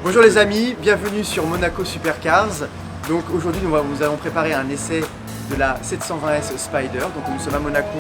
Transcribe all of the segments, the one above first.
Bonjour les amis, bienvenue sur Monaco Supercars. Donc aujourd'hui nous allons préparer un essai de la 720S Spider. Donc nous sommes à Monaco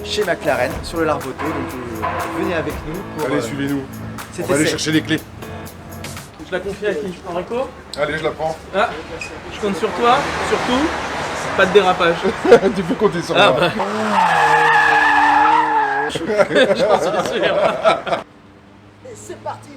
chez McLaren sur le Larvoto. Donc venez avec nous pour... Allez, suivez-nous. On va essai. aller chercher les clés. Je la confie à qui? Enrico? Allez, je la prends. Ah, je compte sur toi, surtout, pas de dérapage. Tu peux compter sur Ah moi. bah. J'en suis sûr. Et c'est parti.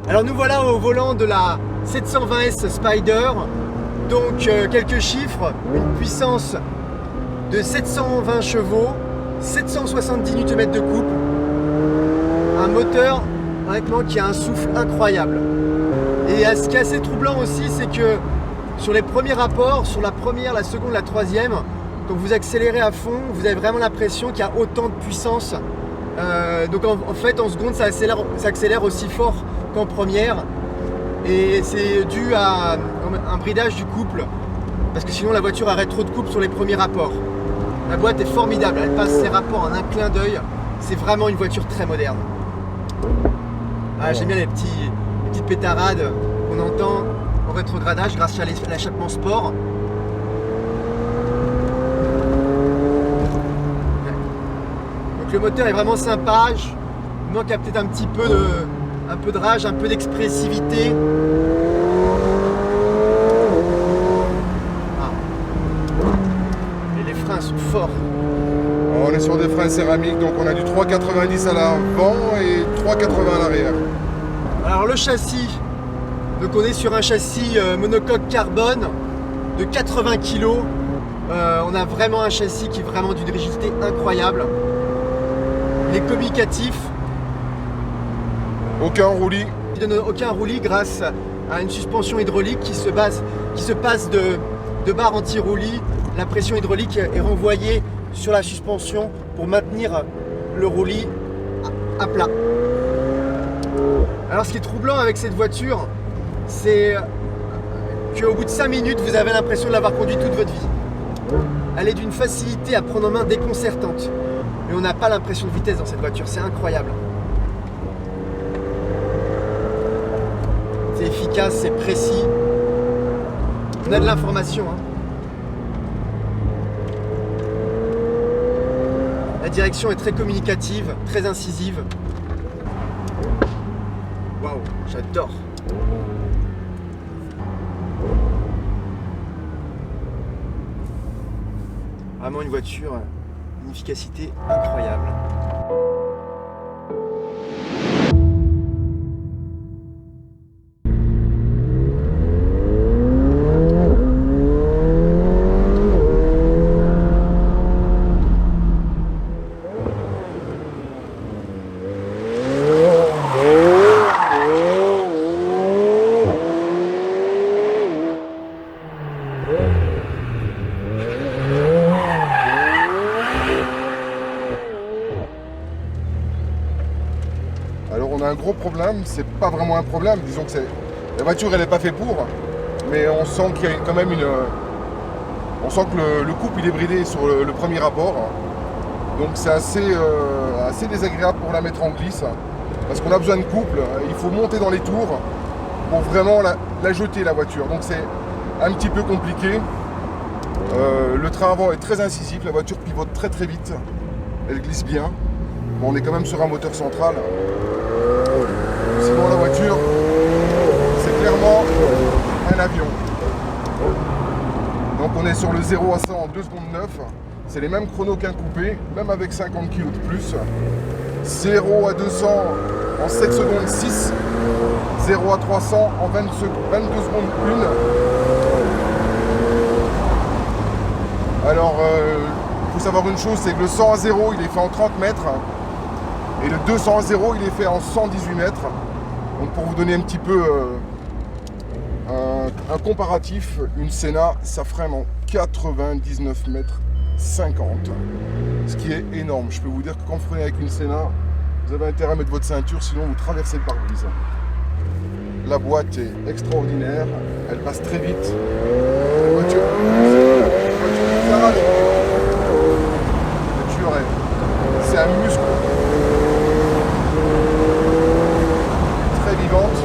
Alors nous voilà au volant de la 720S Spider, donc quelques chiffres, une puissance de 720 chevaux, 770 Nm de couple, un moteur honnêtement qui a un souffle incroyable. Et ce qui est assez troublant aussi, c'est que sur les premiers rapports, sur la première, la seconde, la troisième, quand vous accélérez à fond, vous avez vraiment l'impression qu'il y a autant de puissance. Donc en fait en seconde ça accélère aussi fort qu'en première, et c'est dû à un bridage du couple, parce que sinon la voiture arrête trop de couple sur les premiers rapports. La boîte est formidable, elle passe ses rapports en un clin d'œil, c'est vraiment une voiture très moderne. Ah, j'aime bien les petites pétarades qu'on entend au rétrogradage grâce à l'échappement sport. Le moteur est vraiment sympa, il manque peut-être un petit peu de rage, un peu d'expressivité. Ah. Et les freins sont forts. On est sur des freins céramiques, donc on a du 3,90 à l'avant et 3,80 à l'arrière. Alors le châssis, donc on est sur un châssis monocoque carbone de 80 kg. On a vraiment un châssis qui est vraiment d'une rigidité incroyable. Il est communicatif. Aucun roulis. Il donne aucun roulis grâce à une suspension hydraulique qui se passe de barre anti-roulis. La pression hydraulique est renvoyée sur la suspension pour maintenir le roulis à plat. Alors ce qui est troublant avec cette voiture, c'est qu'au bout de 5 minutes, vous avez l'impression de l'avoir conduite toute votre vie. Elle est d'une facilité à prendre en main déconcertante. Mais on n'a pas l'impression de vitesse dans cette voiture, c'est incroyable. C'est efficace, c'est précis. On a de l'information. La direction est très communicative, très incisive. Waouh, j'adore. Vraiment une voiture, une efficacité incroyable. Alors on a un gros problème, c'est pas vraiment un problème, disons que la voiture elle n'est pas faite pour, mais on sent qu'il y a quand même on sent que le couple il est bridé sur le premier rapport, donc c'est assez désagréable pour la mettre en glisse, parce qu'on a besoin de couple, il faut monter dans les tours pour vraiment la jeter la voiture, donc c'est un petit peu compliqué. Le train avant est très incisif, la voiture pivote très très vite, elle glisse bien. Bon, on est quand même sur un moteur central. Sinon la voiture, c'est clairement un avion. Donc on est sur le 0 à 100 en 2 secondes 9. C'est les mêmes chronos qu'un coupé, même avec 50 kg de plus. 0 à 200 en 7 secondes 6. 0 à 300 en 22 secondes 1. Alors, il faut savoir une chose, c'est que le 100 à 0, il est fait en 30 mètres. Et le 200 à 0, il est fait en 118 mètres. Donc pour vous donner un petit peu un comparatif, une Senna, ça freine en 99 mètres 50. Ce qui est énorme. Je peux vous dire que quand vous freinez avec une Senna, vous avez intérêt à mettre votre ceinture, sinon vous traversez le pare-brise. La boîte est extraordinaire, elle passe très vite. La voiture c'est un muscle. Très vivante.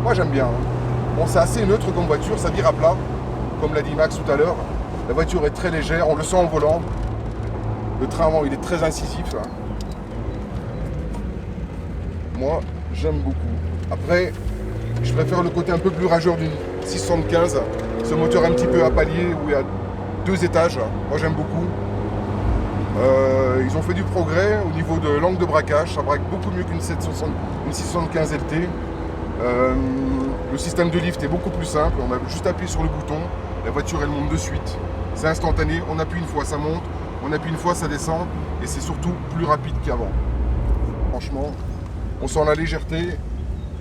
Moi j'aime bien. Bon, c'est assez neutre comme voiture, ça vire à plat, comme l'a dit Max tout à l'heure. La voiture est très légère, on le sent au volant. Le train avant il est très incisif. Moi j'aime beaucoup. Après, je préfère le côté un peu plus rageur d'une 675. Ce moteur un petit peu à palier où il y a 2 étages. Moi j'aime beaucoup. Ils ont fait du progrès au niveau de l'angle de braquage. Ça braque beaucoup mieux qu'une 675 LT. Le système de lift est beaucoup plus simple, on a juste appuyé sur le bouton, la voiture elle monte de suite, c'est instantané, on appuie une fois ça monte, on appuie une fois ça descend et c'est surtout plus rapide qu'avant. Franchement, on sent la légèreté,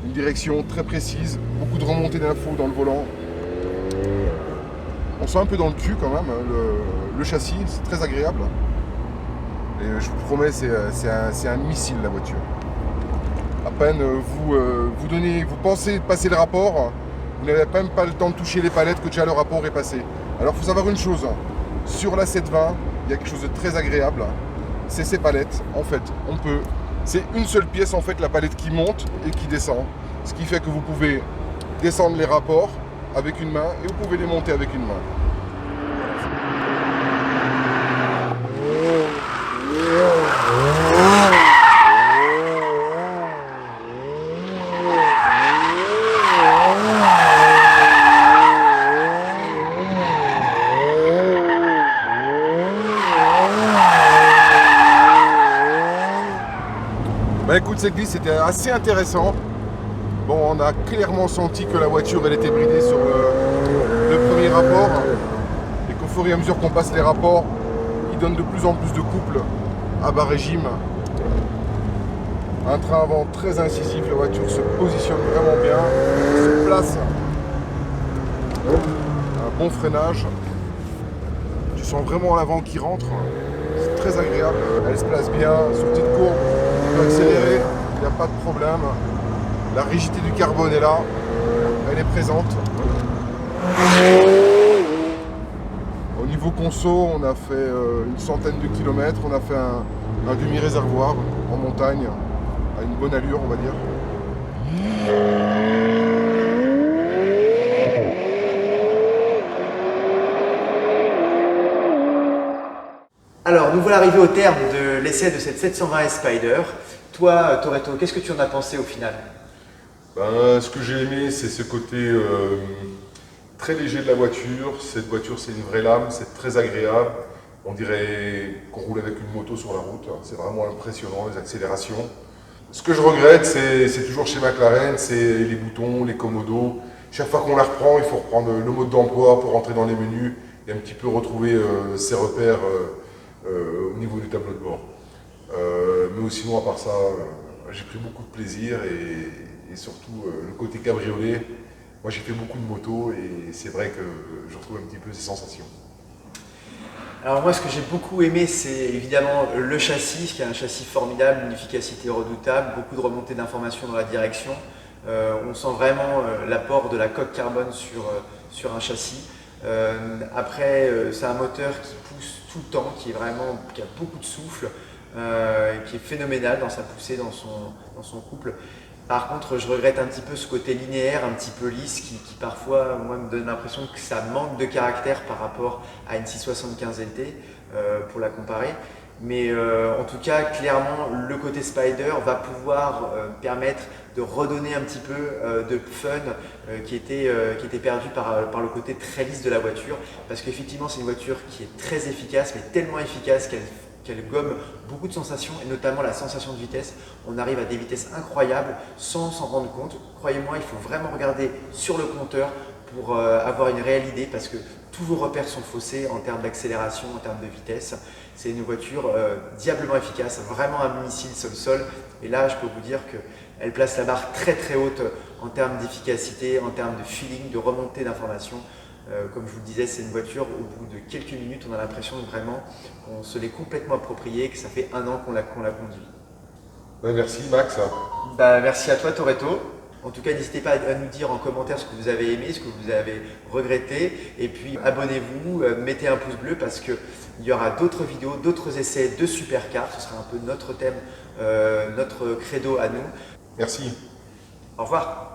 une direction très précise, beaucoup de remontées d'infos dans le volant. On sent un peu dans le cul quand même, le châssis, c'est très agréable. Et je vous promets, c'est un missile la voiture. À peine vous pensez passer le rapport, vous n'avez même pas le temps de toucher les palettes que déjà le rapport est passé. Alors il faut savoir une chose, sur la 720, il y a quelque chose de très agréable, c'est ces palettes. En fait, c'est une seule pièce en fait, la palette qui monte et qui descend. Ce qui fait que vous pouvez descendre les rapports avec une main et vous pouvez les monter avec une main. Bah écoute, cette glisse c'était assez intéressant. Bon, on a clairement senti que la voiture elle était bridée sur le premier rapport et qu'au fur et à mesure qu'on passe les rapports, il donne de plus en plus de couples à bas régime. Un train avant très incisif, la voiture se positionne vraiment bien, se place. Un bon freinage. Tu sens vraiment l'avant qui rentre. C'est très agréable. Elle se place bien, sortie de courbe. On peut accélérer, il n'y a pas de problème. La rigidité du carbone est là, elle est présente. Au niveau conso, on a fait une centaine de kilomètres, on a fait un demi-réservoir en montagne, à une bonne allure on va dire. Alors, nous voilà arrivés au terme de l'essai de cette 720S Spider. Toi, Toretto, qu'est-ce que tu en as pensé au final? Ce que j'ai aimé, c'est ce côté très léger de la voiture. Cette voiture, c'est une vraie lame, c'est très agréable. On dirait qu'on roule avec une moto sur la route. C'est vraiment impressionnant, les accélérations. Ce que je regrette, c'est toujours chez McLaren, c'est les boutons, les commodos. Chaque fois qu'on la reprend, il faut reprendre le mode d'emploi pour rentrer dans les menus et un petit peu retrouver ses repères au niveau du tableau de bord. Mais sinon, à part ça, j'ai pris beaucoup de plaisir et surtout le côté cabriolet. Moi, j'ai fait beaucoup de motos et c'est vrai que je retrouve un petit peu ces sensations. Alors moi, ce que j'ai beaucoup aimé, c'est évidemment le châssis, qui est un châssis formidable, une efficacité redoutable, beaucoup de remontées d'informations dans la direction. On sent vraiment l'apport de la coque carbone sur un châssis. Après, c'est un moteur qui pousse tout le temps, qui a beaucoup de souffle, qui est phénoménal dans sa poussée, dans son couple. Par contre, je regrette un petit peu ce côté linéaire, un petit peu lisse, qui parfois, moi, me donne l'impression que ça manque de caractère par rapport à une 675 LT, pour la comparer. Mais en tout cas, clairement, le côté Spider va pouvoir permettre de redonner un petit peu de fun qui était perdu par le côté très lisse de la voiture. Parce qu'effectivement, c'est une voiture qui est très efficace, mais tellement efficace qu'elle gomme beaucoup de sensations, et notamment la sensation de vitesse. On arrive à des vitesses incroyables sans s'en rendre compte. Croyez-moi, il faut vraiment regarder sur le compteur pour avoir une réelle idée, parce que tous vos repères sont faussés en termes d'accélération, en termes de vitesse. C'est une voiture diablement efficace, vraiment un missile sol-sol. Et là, je peux vous dire qu'elle place la barre très très haute en termes d'efficacité, en termes de feeling, de remontée d'informations. Comme je vous le disais, c'est une voiture, au bout de quelques minutes, on a l'impression vraiment qu'on se l'est complètement appropriée, que ça fait 1 an qu'on la conduit. Ben, merci Max. Merci à toi Toretto. En tout cas, n'hésitez pas à nous dire en commentaire ce que vous avez aimé, ce que vous avez regretté. Et puis abonnez-vous, mettez un pouce bleu, parce qu'il y aura d'autres vidéos, d'autres essais de supercars. Ce sera un peu notre thème, notre credo à nous. Merci. Au revoir.